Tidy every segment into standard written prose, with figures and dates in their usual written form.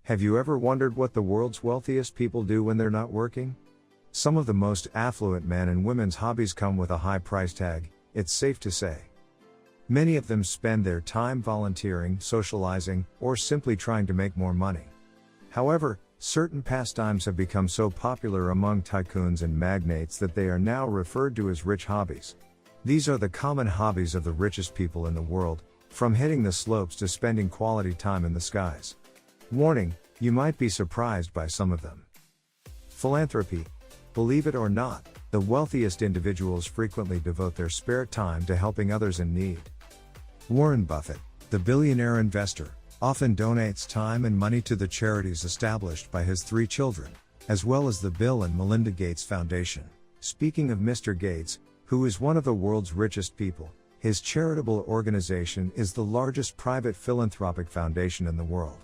Have you ever wondered what the world's wealthiest people do when they're not working? Some of the most affluent men and women's hobbies come with a high price tag, it's safe to say. Many of them spend their time volunteering, socializing, or simply trying to make more money. However, certain pastimes have become so popular among tycoons and magnates that they are now referred to as rich hobbies. These are the common hobbies of the richest people in the world, from hitting the slopes to spending quality time in the skies. Warning, you might be surprised by some of them. Philanthropy. Believe it or not, the wealthiest individuals frequently devote their spare time to helping others in need. Warren Buffett, the billionaire investor, often donates time and money to the charities established by his 3 children, as well as the Bill and Melinda Gates Foundation. Speaking of Mr. Gates, who is one of the world's richest people, his charitable organization is the largest private philanthropic foundation in the world.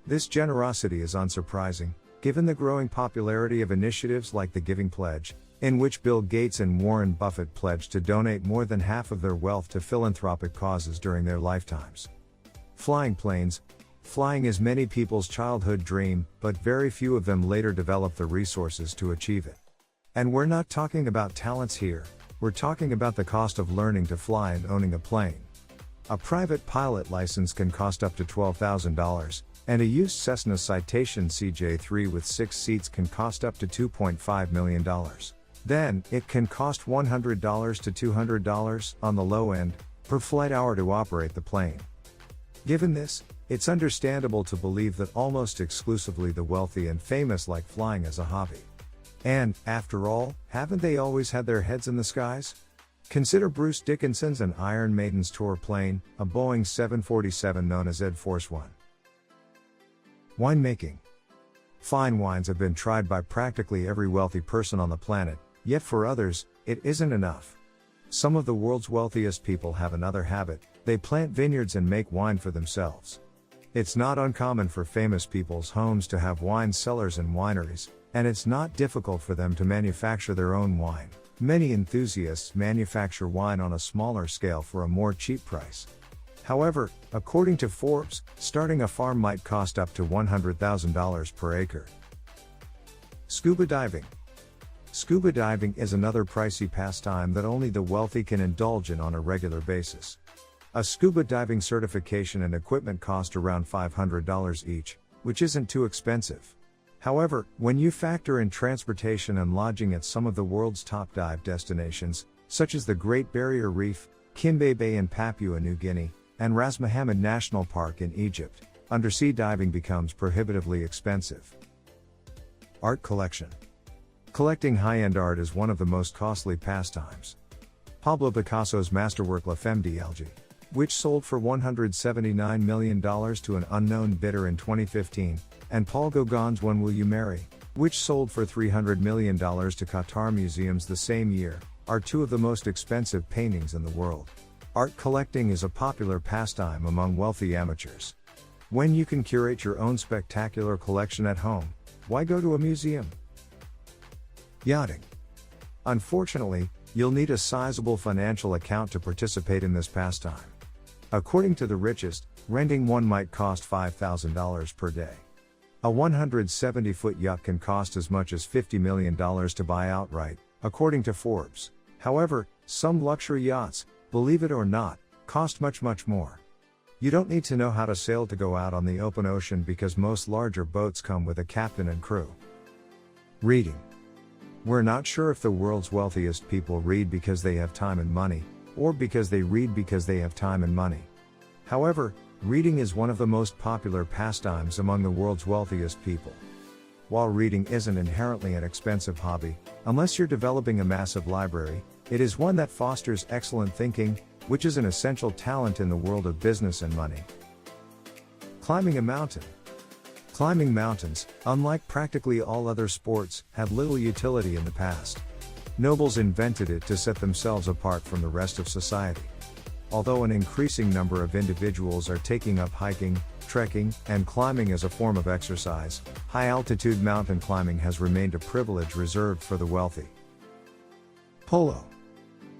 This generosity is unsurprising, given the growing popularity of initiatives like the Giving Pledge, in which Bill Gates and Warren Buffett pledged to donate more than half of their wealth to philanthropic causes during their lifetimes. Flying planes. Flying is many people's childhood dream, but very few of them later develop the resources to achieve it. And we're not talking about talents here, we're talking about the cost of learning to fly and owning a plane. A private pilot license can cost up to $12,000, and a used Cessna Citation CJ3 with 6 seats can cost up to $2.5 million. Then, it can cost $100 to $200, on the low end, per flight hour to operate the plane. Given this, it's understandable to believe that almost exclusively the wealthy and famous like flying as a hobby. And, after all, haven't they always had their heads in the skies? Consider Bruce Dickinson's and Iron Maiden's tour plane, a Boeing 747 known as Ed Force One. Winemaking. Fine wines have been tried by practically every wealthy person on the planet, yet for others, it isn't enough. Some of the world's wealthiest people have another habit: they plant vineyards and make wine for themselves. It's not uncommon for famous people's homes to have wine cellars and wineries, and it's not difficult for them to manufacture their own wine. Many enthusiasts manufacture wine on a smaller scale for a more cheap price. However, according to Forbes, starting a farm might cost up to $100,000 per acre. Scuba diving. Scuba diving is another pricey pastime that only the wealthy can indulge in on a regular basis. A scuba diving certification and equipment cost around $500 each, which isn't too expensive. However, when you factor in transportation and lodging at some of the world's top dive destinations, such as the Great Barrier Reef, Kimbe Bay in Papua New Guinea, and Ras Mohammed National Park in Egypt, undersea diving becomes prohibitively expensive. Art collection. Collecting high-end art is one of the most costly pastimes. Pablo Picasso's masterwork La Femme d'Alger, which sold for $179 million to an unknown bidder in 2015, and Paul Gauguin's When Will You Marry, which sold for $300 million to Qatar museums the same year, are 2 of the most expensive paintings in the world. Art collecting is a popular pastime among wealthy amateurs. When you can curate your own spectacular collection at home, why go to a museum? Yachting. Unfortunately, you'll need a sizable financial account to participate in this pastime. According to the Richest, renting one might cost $5,000 per day. A 170-foot yacht can cost as much as $50 million to buy outright, according to Forbes. However, some luxury yachts, believe it or not, cost much more. You don't need to know how to sail to go out on the open ocean because most larger boats come with a captain and crew. Reading. We're not sure if the world's wealthiest people read because they have time and money, or because they read because they have time and money. However, reading is one of the most popular pastimes among the world's wealthiest people. While reading isn't inherently an expensive hobby, unless you're developing a massive library, it is one that fosters excellent thinking, which is an essential talent in the world of business and money. Climbing a mountain. Climbing mountains, unlike practically all other sports, had little utility in the past. Nobles invented it to set themselves apart from the rest of society. Although an increasing number of individuals are taking up hiking, trekking, and climbing as a form of exercise, high-altitude mountain climbing has remained a privilege reserved for the wealthy. Polo.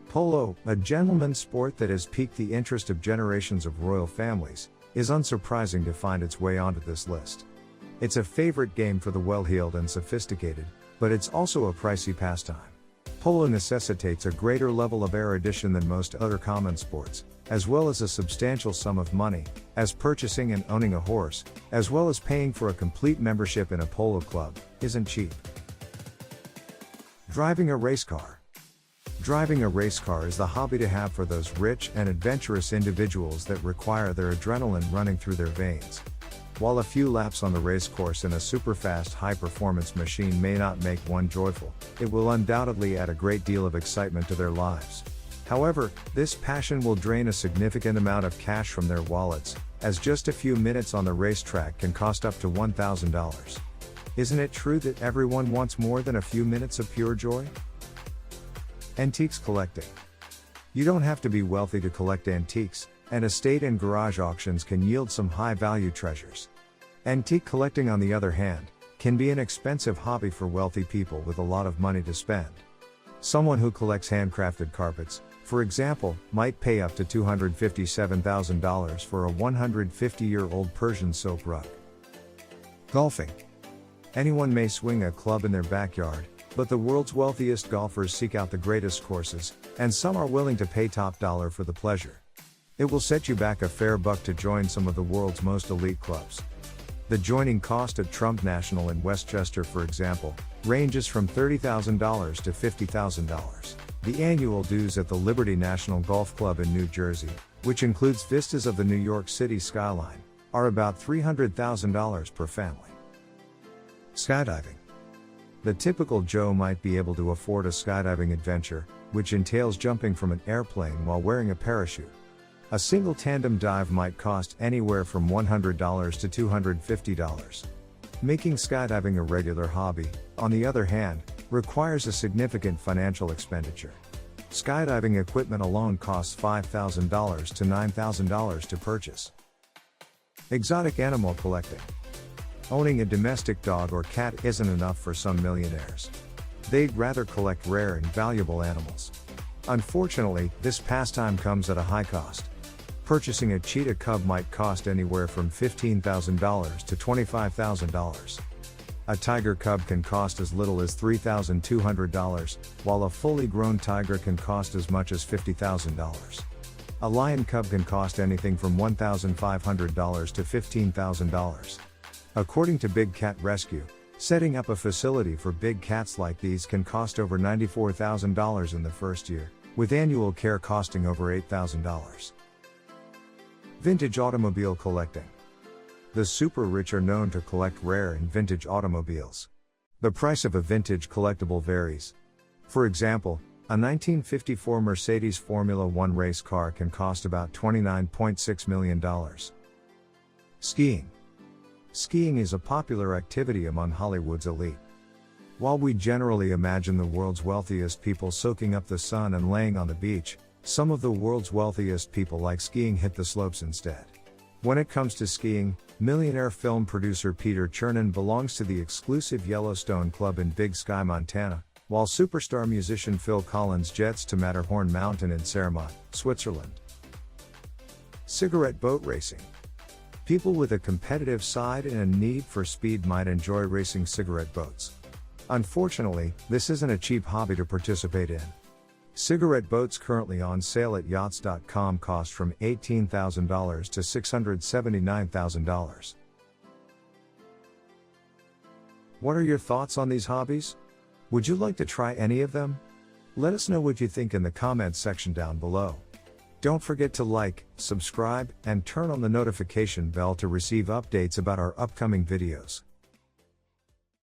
Polo, a gentleman's sport that has piqued the interest of generations of royal families, is unsurprising to find its way onto this list. It's a favorite game for the well-heeled and sophisticated, but it's also a pricey pastime. Polo necessitates a greater level of erudition than most other common sports, as well as a substantial sum of money, as purchasing and owning a horse, as well as paying for a complete membership in a polo club, isn't cheap. Driving a race car. Driving a race car is the hobby to have for those rich and adventurous individuals that require their adrenaline running through their veins. While a few laps on the race course in a super-fast high-performance machine may not make one joyful, it will undoubtedly add a great deal of excitement to their lives. However, this passion will drain a significant amount of cash from their wallets, as just a few minutes on the racetrack can cost up to $1,000. Isn't it true that everyone wants more than a few minutes of pure joy? Antiques collecting. You don't have to be wealthy to collect antiques, and estate and garage auctions can yield some high-value treasures. Antique collecting, on the other hand, can be an expensive hobby for wealthy people with a lot of money to spend. Someone who collects handcrafted carpets, for example, might pay up to $257,000 for a 150-year-old Persian silk rug. Golfing. Anyone may swing a club in their backyard, but the world's wealthiest golfers seek out the greatest courses, and some are willing to pay top dollar for the pleasure. It will set you back a fair buck to join some of the world's most elite clubs. The joining cost at Trump National in Westchester, for example, ranges from $30,000 to $50,000. The annual dues at the Liberty National Golf Club in New Jersey, which includes vistas of the New York City skyline, are about $300,000 per family. Skydiving. The typical Joe might be able to afford a skydiving adventure, which entails jumping from an airplane while wearing a parachute. A single tandem dive might cost anywhere from $100 to $250. Making skydiving a regular hobby, on the other hand, requires a significant financial expenditure. Skydiving equipment alone costs $5,000 to $9,000 to purchase. Exotic animal collecting. Owning a domestic dog or cat isn't enough for some millionaires. They'd rather collect rare and valuable animals. Unfortunately, this pastime comes at a high cost. Purchasing a cheetah cub might cost anywhere from $15,000 to $25,000. A tiger cub can cost as little as $3,200, while a fully grown tiger can cost as much as $50,000. A lion cub can cost anything from $1,500 to $15,000. According to Big Cat Rescue, setting up a facility for big cats like these can cost over $94,000 in the first year, with annual care costing over $8,000. Vintage automobile collecting. The super rich are known to collect rare and vintage automobiles. The price of a vintage collectible varies. For example, a 1954 Mercedes Formula One race car can cost about $29.6 million. Skiing. Skiing is a popular activity among Hollywood's elite. While we generally imagine the world's wealthiest people soaking up the sun and laying on the beach, some of the world's wealthiest people like skiing hit the slopes instead. When it comes to skiing, millionaire film producer Peter Chernin belongs to the exclusive Yellowstone Club in Big Sky, Montana, while superstar musician Phil Collins jets to Matterhorn Mountain in Ceremont, Switzerland. Cigarette boat racing. People with a competitive side and a need for speed might enjoy racing cigarette boats. Unfortunately, this isn't a cheap hobby to participate in. Cigarette boats currently on sale at yachts.com cost from $18,000 to $679,000. What are your thoughts on these hobbies? Would you like to try any of them? Let us know what you think in the comments section down below. Don't forget to like, subscribe, and turn on the notification bell to receive updates about our upcoming videos.